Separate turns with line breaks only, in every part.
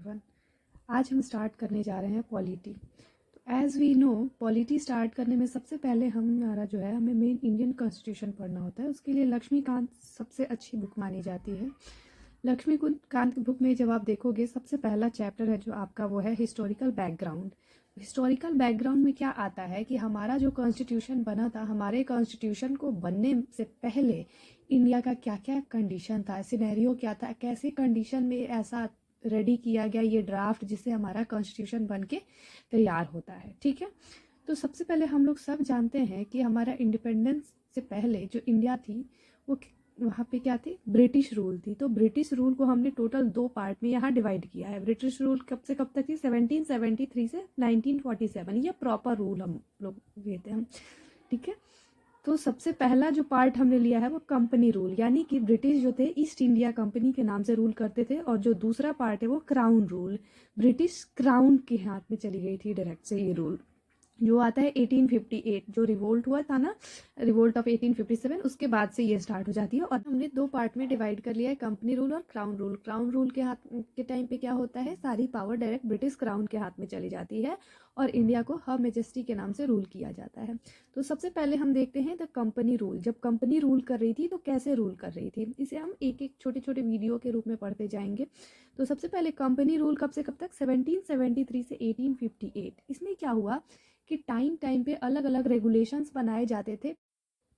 Everyone. आज हम start करने जा रहे हैं पॉलिटी। तो as we know, polity start करने में सबसे पहले हमारा जो है हमें मेन इंडियन कॉन्स्टिट्यूशन पढ़ना होता है। उसके लिए लक्ष्मीकांत सबसे अच्छी बुक मानी जाती है। लक्ष्मीकांत की बुक में जब आप देखोगे सबसे पहला चैप्टर है जो आपका वो है हिस्टोरिकल बैकग्राउंड। हिस्टोरिकल बैकग्राउंड में क्या आता है कि हमारा जो कॉन्स्टिट्यूशन बना था, हमारे कॉन्स्टिट्यूशन को बनने से पहले इंडिया का क्या क्या कंडीशन था, सिनेरियो क्या था, कैसे कंडीशन में ऐसा रेडी किया गया ये ड्राफ्ट जिससे हमारा कॉन्स्टिट्यूशन बन के तैयार होता है। ठीक है, तो सबसे पहले हम लोग सब जानते हैं कि हमारा इंडिपेंडेंस से पहले जो इंडिया थी वो वहाँ पे क्या थी, ब्रिटिश रूल थी। तो ब्रिटिश रूल को हमने टोटल 2 पार्ट में यहाँ डिवाइड किया है। ब्रिटिश रूल कब से कब तक थी, 1773 से 1947, ये प्रॉपर रूल हम लोग लेते हैं। ठीक है, तो सबसे पहला जो पार्ट हमने लिया है वो कंपनी रूल, यानी कि ब्रिटिश जो थे ईस्ट इंडिया कंपनी के नाम से रूल करते थे। और जो दूसरा पार्ट है वो क्राउन रूल, ब्रिटिश क्राउन के हाथ में चली गई थी डायरेक्ट से ये रूल, जो आता है 1858, जो रिवोल्ट हुआ था ना, रिवोल्ट ऑफ 1857, उसके बाद से ये स्टार्ट हो जाती है। और हमने 2 पार्ट में डिवाइड कर लिया है, कंपनी रूल और क्राउन रूल। क्राउन रूल के हाथ के टाइम पे क्या होता है, सारी पावर डायरेक्ट ब्रिटिश क्राउन के हाथ में चली जाती है और इंडिया को हर मेजेस्टी के नाम से रूल किया जाता है। तो सबसे पहले हम देखते हैं द कंपनी रूल। जब कंपनी रूल कर रही थी तो कैसे रूल कर रही थी, इसे हम एक एक छोटे छोटे वीडियो के रूप में पढ़ते जाएंगे। तो सबसे पहले कंपनी रूल कब से कब तक, 1773 से 1858। इसमें क्या हुआ कि टाइम टाइम पे अलग अलग रेगुलेशंस बनाए जाते थे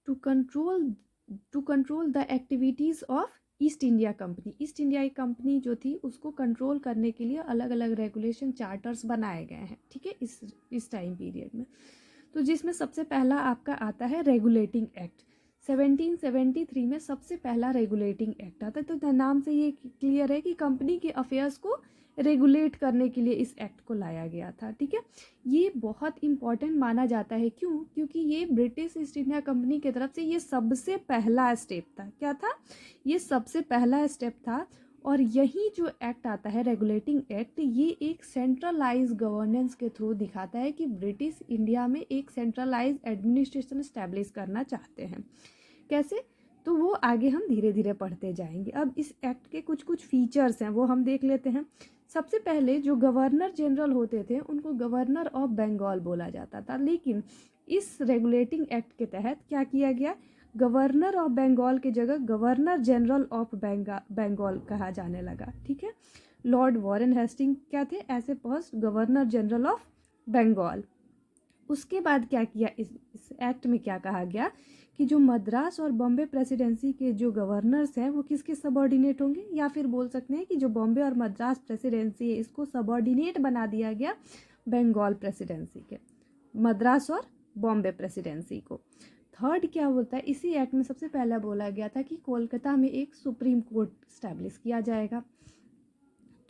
to control the activities of East India Company. East India Company जो थी उसको कंट्रोल करने के लिए अलग अलग रेगुलेशन चार्टर्स बनाए गए हैं। ठीक है, इस टाइम पीरियड में। तो जिसमें सबसे पहला आपका आता है रेगुलेटिंग एक्ट। 1773 में सबसे पहला रेगुलेटिंग एक्ट आता है। तो नाम से ये क्लियर है कि कंपनी के अफेयर्स को रेगुलेट करने के लिए इस एक्ट को लाया गया था। ठीक है, ये बहुत इंपॉर्टेंट माना जाता है। क्यों? क्योंकि ये ब्रिटिश ईस्ट इंडिया कंपनी की तरफ से ये सबसे पहला स्टेप था। क्या था? ये सबसे पहला स्टेप था। और यही जो एक्ट आता है रेगुलेटिंग एक्ट, ये एक सेंट्रलाइज गवर्नेंस के थ्रू दिखाता है कि ब्रिटिश इंडिया में एक सेंट्रलाइज एडमिनिस्ट्रेशन इस्टेब्लिश करना चाहते हैं। कैसे? तो वो आगे हम धीरे धीरे पढ़ते जाएंगे। अब इस एक्ट के कुछ कुछ फीचर्स हैं वो हम देख लेते हैं। सबसे पहले जो गवर्नर जनरल होते थे उनको गवर्नर ऑफ बंगाल बोला जाता था, लेकिन इस रेगुलेटिंग एक्ट के तहत क्या किया गया, गवर्नर ऑफ बंगाल की जगह गवर्नर जनरल ऑफ बंगाल कहा जाने लगा। ठीक है, लॉर्ड वॉरेन हेस्टिंग क्या थे, ऐसे post governor general of Bengal. उसके बाद क्या किया, इस एक्ट में क्या कहा गया कि जो मद्रास और बॉम्बे प्रेसिडेंसी के जो गवर्नर्स हैं वो किसके सबॉर्डिनेट होंगे, या फिर बोल सकते हैं कि जो बॉम्बे और मद्रास प्रेसिडेंसी है इसको सबॉर्डिनेट बना दिया गया बंगाल प्रेसिडेंसी के, मद्रास और बॉम्बे प्रेसिडेंसी को। थर्ड क्या होता है, इसी एक्ट में सबसे पहला बोला गया था कि कोलकाता में एक सुप्रीम कोर्ट स्टैब्लिश किया जाएगा।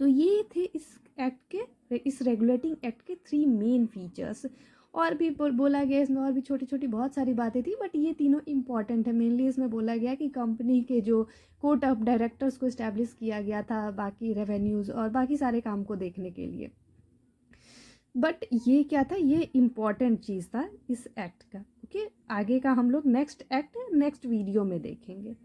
तो ये थे इस एक्ट के, इस रेगुलेटिंग एक्ट के 3 मेन फीचर्स। और भी बोला गया इसमें, और भी छोटी छोटी बहुत सारी बातें थी, बट ये तीनों इंपॉर्टेंट है। मेनली इसमें बोला गया कि कंपनी के जो कोर्ट ऑफ डायरेक्टर्स को इस्टेब्लिश किया गया था, बाकी रेवेन्यूज़ और बाकी सारे काम को देखने के लिए। बट ये क्या था, ये इम्पॉर्टेंट चीज़ था इस एक्ट का। ओके, आगे का हम लोग नेक्स्ट एक्ट नेक्स्ट वीडियो में देखेंगे।